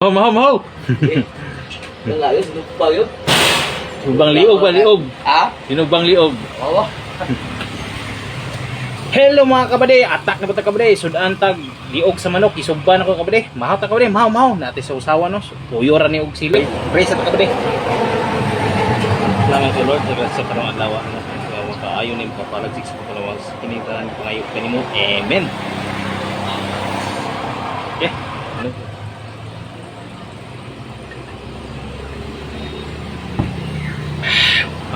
Mahaw. Lalayos, lupang yun. Ubang liog ba liog? Ha? Sinugbang liog. Oo. Hello mga kabade, atak na po ta kabade. Sudan tag liog sa manok, isugban ako kabade. Mahaw ta kabade, mahaw. Nati sa usawa no. Tuyo ra ni og sili. Praise ta kabade. Salamat sa Lord sa karong adlaw ano. Kaayo ning papalagsik sa paglawas kinita ni pangayo kanimo. Amen. Okay. Ano?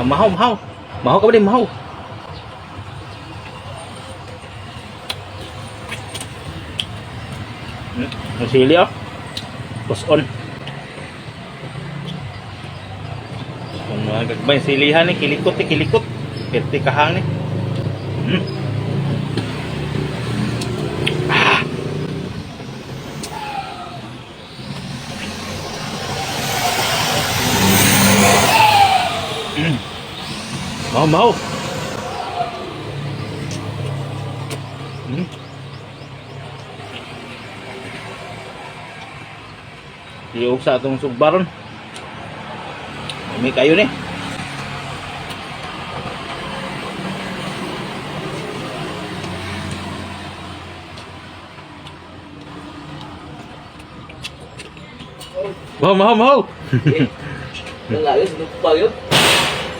Mahaw. Mahaw kabade, mahaw. Ang sili ah. Push on. Kung mga gagbay silihan ni kilikot. Perti kahang ni. Mau. Liog sa atong sugbaron. May kayo ni. Mau. Lalayos, lupang yun.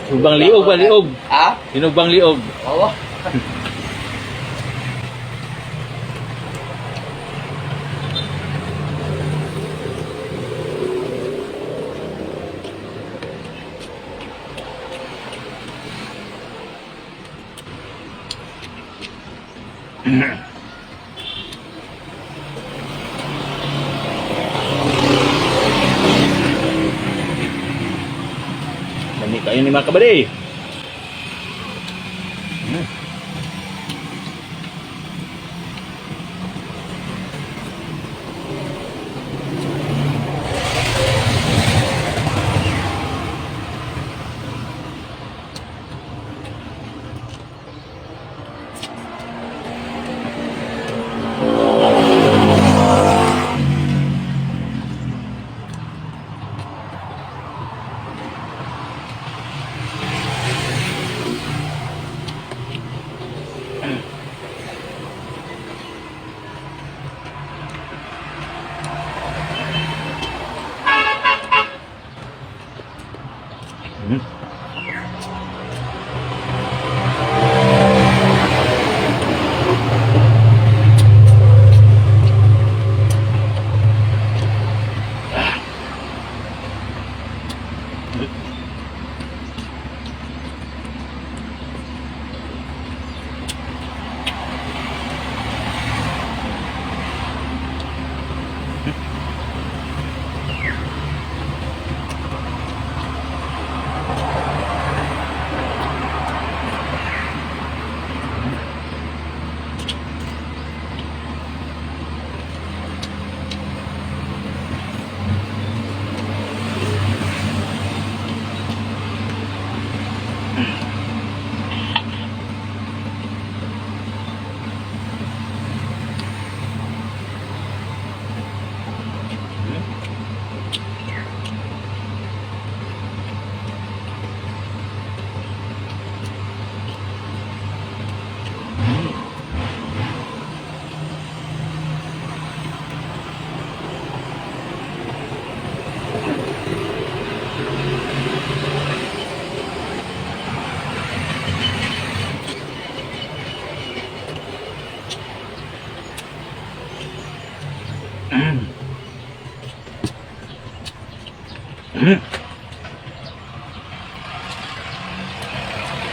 Ubang liog ba liog? Ha? Sinugbang liog. Oo. Dami kayo ni mga kabady.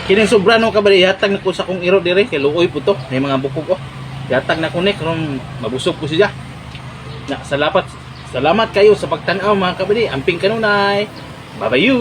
Kining sobra no kabali hatag na ko sa kong iro dire kay luoy po to may mga bukog ko. Hatag na ko ni karon mabusog ko siya. Salamat kayo sa pagtan-aw mga kabali. Amping kanunay. Bye-bye you.